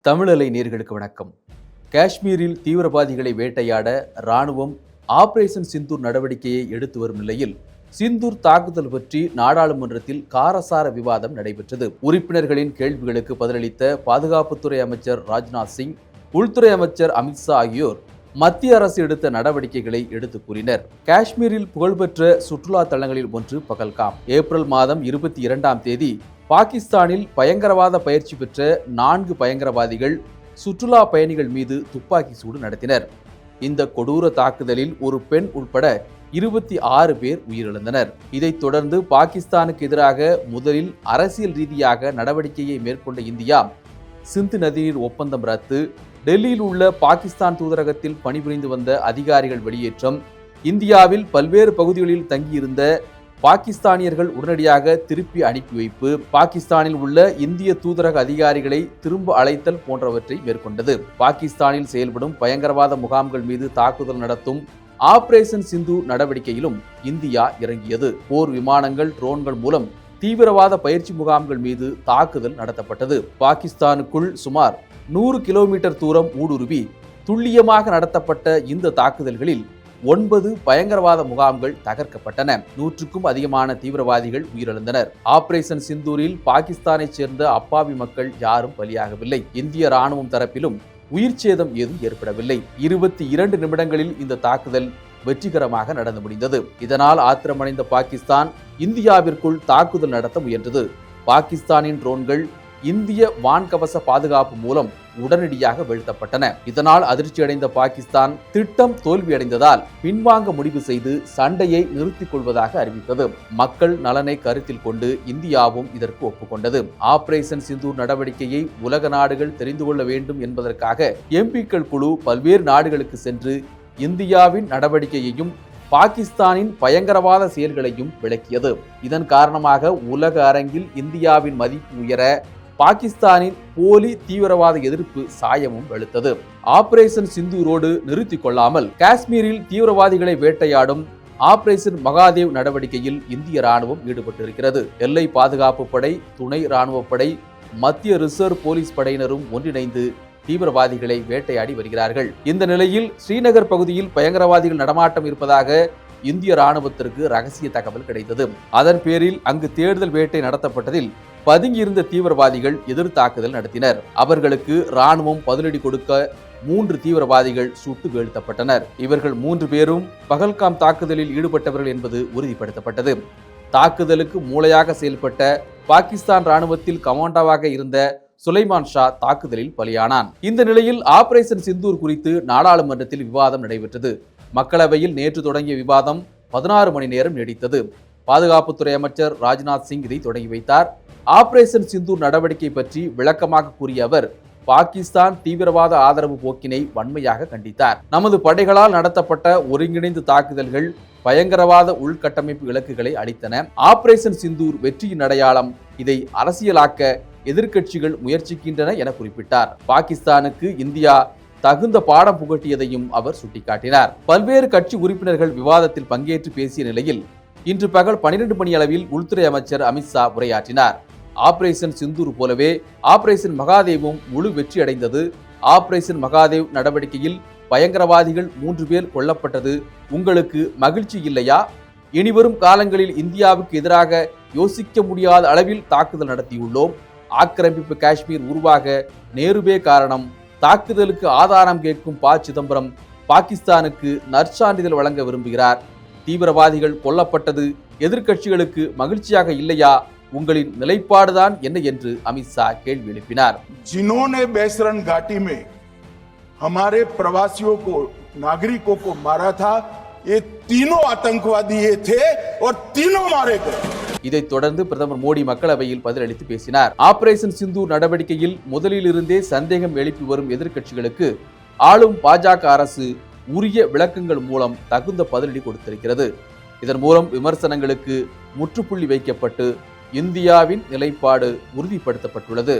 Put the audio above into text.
தமிழலை நேர்களுக்கு வணக்கம். காஷ்மீரில் தீவிரவாதிகளை வேட்டையாட ராணுவம் ஆபரேஷன் சிந்தூர் நடவடிக்கையை எடுத்து வரும் நிலையில் சிந்தூர் தாக்குதல் பற்றி நாடாளுமன்றத்தில் காரசார விவாதம் நடைபெற்றது. உறுப்பினர்களின் கேள்விகளுக்கு பதிலளித்த பாதுகாப்புத்துறை அமைச்சர் ராஜ்நாத் சிங், உள்துறை அமைச்சர் அமித்ஷா ஆகியோர் மத்திய அரசு எடுத்த நடவடிக்கைகளை எடுத்து கூறினர். காஷ்மீரில் புகழ்பெற்ற சுற்றுலா தலங்களில் ஒன்று பகல்காம். ஏப்ரல் மாதம் 22ஆம் தேதி பாகிஸ்தானில் பயங்கரவாத பயிற்சி பெற்ற 4 பயங்கரவாதிகள் சுற்றுலா பயணிகள் மீது துப்பாக்கி சூடு நடத்தினர். இந்த கொடூர தாக்குதலில் ஒரு பெண் உட்பட 26 பேர் உயிரிழந்தனர். இதைத் தொடர்ந்து பாகிஸ்தானுக்கு எதிராக முதலில் அரசியல் ரீதியாக நடவடிக்கையை மேற்கொண்ட இந்தியா சிந்து நதிநீர் ஒப்பந்தம் ரத்து, டெல்லியில் உள்ள பாகிஸ்தான் தூதரகத்தில் பணிபுரிந்து வந்த அதிகாரிகள் வெளியேற்றம், இந்தியாவில் பல்வேறு பகுதிகளில் தங்கியிருந்த பாகிஸ்தானியர்கள் உடனடியாக திருப்பி அனுப்பி வைப்பு, பாகிஸ்தானில் உள்ள இந்திய தூதரக அதிகாரிகளை திரும்ப அழைத்தல் போன்றவற்றை மேற்கொண்டது. பாகிஸ்தானில் செயல்படும் பயங்கரவாத முகாம்கள் மீது தாக்குதல் நடத்தும் ஆபரேஷன் சிந்தூர் நடவடிக்கையிலும் இந்தியா இறங்கியது. போர் விமானங்கள், ட்ரோன்கள் மூலம் தீவிரவாத பயிற்சி முகாம்கள் மீது தாக்குதல் நடத்தப்பட்டது. பாகிஸ்தானுக்குள் சுமார் 100 கிலோமீட்டர் தூரம் ஊடுருவி துல்லியமாக நடத்தப்பட்ட இந்த தாக்குதல்களில் 9 பயங்கரவாத முகாம்கள் தகர்க்கப்பட்டன. 100க்கும் அதிகமான தீவிரவாதிகள் உயிரிழந்தனர். ஆபரேஷன் சிந்தூரில் பாகிஸ்தானைச் சேர்ந்த அப்பாவி மக்கள் யாரும் பலியாகவில்லை. இந்திய ராணுவம் தரப்பிலும் உயிர் சேதம் ஏதும் ஏற்படவில்லை. 22 நிமிடங்களில் இந்த தாக்குதல் வெற்றிகரமாக நடந்து முடிந்தது. இதனால் ஆத்திரமடைந்த பாகிஸ்தான் இந்தியாவிற்குள் தாக்குதல் நடத்த முயன்றது. பாகிஸ்தானின் ட்ரோன்கள் இந்திய வான்கவச பாதுகாப்பு மூலம் உடனடியாக வீழ்த்தப்பட்டன. இதனால் அதிர்ச்சியடைந்த பாகிஸ்தான் திட்டம் தோல்வியடைந்ததால் பின்வாங்க முடிவு செய்து சண்டையை நிறுத்திக் கொள்வதாக அறிவித்தது. மக்கள் நலனை கருத்தில் கொண்டு இந்தியாவும் இதற்கு ஒப்புக்கொண்டது. ஆபரேஷன் சிந்தூர் நடவடிக்கையை உலக நாடுகள் தெரிந்து கொள்ள வேண்டும் என்பதற்காக எம்பிக்கள் குழு பல்வேறு நாடுகளுக்கு சென்று இந்தியாவின் நடவடிக்கையையும் பாகிஸ்தானின் பயங்கரவாத செயல்களையும் விளக்கியது. இதன் காரணமாக உலக அரங்கில் இந்தியாவின் மதிப்பு உயர பாகிஸ்தானின் போலி தீவிரவாத எதிர்ப்பு சாயமும் வெளுத்தது. ஆபரேஷன் சிந்தூரோடு நிறுத்திக் கொள்ளாமல் காஷ்மீரில் தீவிரவாதிகளை வேட்டையாடும் ஆபரேஷன் மகாதேவ் நடவடிக்கையில் இந்திய ராணுவம் ஈடுபட்டிருக்கிறது. எல்லை பாதுகாப்பு படை, துணை ராணுவ படை, மத்திய ரிசர்வ் போலீஸ் படையினரும் ஒன்றிணைந்து தீவிரவாதிகளை வேட்டையாடி வருகிறார்கள். இந்த நிலையில் ஸ்ரீநகர் பகுதியில் பயங்கரவாதிகள் நடமாட்டம் இருப்பதாக இந்திய ராணுவத்திற்கு ரகசிய தகவல் கிடைத்தது. அதன் பேரில் அங்கு தேடுதல் வேட்டை நடத்தப்பட்டதில் பதுங்கியிருந்த தீவிரவாதிகள் எதிர் தாக்குதல் நடத்தினர். அவர்களுக்கு ராணுவம் பதிலடி கொடுக்க 3 தீவிரவாதிகள் சுட்டு வீழ்த்தப்பட்டனர். இவர்கள் 3 பேரும் பகல்காம் தாக்குதலில் ஈடுபட்டவர்கள் என்பது உறுதிப்படுத்தப்பட்டது. தாக்குதலுக்கு மூளையாக செயல்பட்ட பாகிஸ்தான் ராணுவத்தில் கமாண்டோவாக இருந்த சுலைமான் ஷா தாக்குதலில் பலியானான். இந்த நிலையில் ஆபரேஷன் சிந்தூர் குறித்து நாடாளுமன்றத்தில் விவாதம் நடைபெற்றது. மக்களவையில் நேற்று தொடங்கிய விவாதம் 16 மணி நேரம் நீடித்தது. பாதுகாப்புத்துறை அமைச்சர் ராஜ்நாத் சிங் இதை தொடங்கி வைத்தார். ஆபரேஷன் சிந்தூர் நடவடிக்கை பற்றி விளக்கமாக கூறிய அவர் பாகிஸ்தான் தீவிரவாத ஆதரவு போக்கினை வன்மையாக கண்டித்தார். நமது படைகளால் நடத்தப்பட்ட ஒருங்கிணைந்த தாக்குதல்கள் பயங்கரவாத உள்கட்டமைப்பு இலக்குகளை அளித்தன. ஆபரேஷன் சிந்தூர் வெற்றியின் அடையாளம். இதை அரசியலாக்க எதிர்க்கட்சிகள் முயற்சிக்கின்றன என குறிப்பிட்டார். பாகிஸ்தானுக்கு இந்தியா தகுந்த பாடம் புகட்டியதையும் அவர் சுட்டிக்காட்டினார். பல்வேறு கட்சி உறுப்பினர்கள் விவாதத்தில் பங்கேற்று பேசிய நிலையில் இன்று பகல் 12 மணி அளவில் உள்துறை அமைச்சர் அமித்ஷா உரையாற்றினார். ஆபரேஷன் சிந்தூர் போலவே ஆபரேஷன் மகாதேவும் முழு வெற்றி அடைந்தது. ஆபரேஷன் மகாதேவ் நடவடிக்கையில் பயங்கரவாதிகள் 3 பேர் கொல்லப்பட்டது உங்களுக்கு மகிழ்ச்சி இல்லையா? இனிவரும் காலங்களில் இந்தியாவுக்கு எதிராக யோசிக்க முடியாத அளவில் தாக்குதல் நடத்தியுள்ளோம். ஆக்கிரமிப்பு காஷ்மீர் உருவாக நேருவே காரணம். தாக்குதலுக்கு ஆதாரம் கேட்கும் சிதம்பரம் பாகிஸ்தானுக்கு நற்சான்றிதழ் வழங்க விரும்புகிறார். தீவிரவாதிகள் கொல்லப்பட்டது எதிர்க்கட்சிகளுக்கு மகிழ்ச்சியாக இல்லையா? உங்களின் நிலைப்பாடுதான் என்ன என்று அமித்ஷா கேள்வி எழுப்பினார். जिन्होंने बेसरन घाटी में हमारे प्रवासियों को, नागरिकों को मारा था, ये तीनों आतंकवादी ये थे और तीनों मारे गए. இதைத் தொடர்ந்து பிரதமர் மோடி மக்களவையில் பதிலளித்து பேசினார். ஆபரேஷன் சிந்தூர் நடவடிக்கையில் முதலில் இருந்தே சந்தேகம் எழுப்பி வரும் எதிர்க்கட்சிகளுக்கு ஆளும் பாஜக அரசு உரிய விளக்கங்கள் மூலம் தகுந்த பதிலடி கொடுத்திருக்கிறது. இதன் மூலம் விமர்சனங்களுக்கு முற்றுப்புள்ளி வைக்கப்பட்டு இந்தியாவின் நிலைப்பாடு உறுதிப்படுத்தப்பட்டுள்ளது.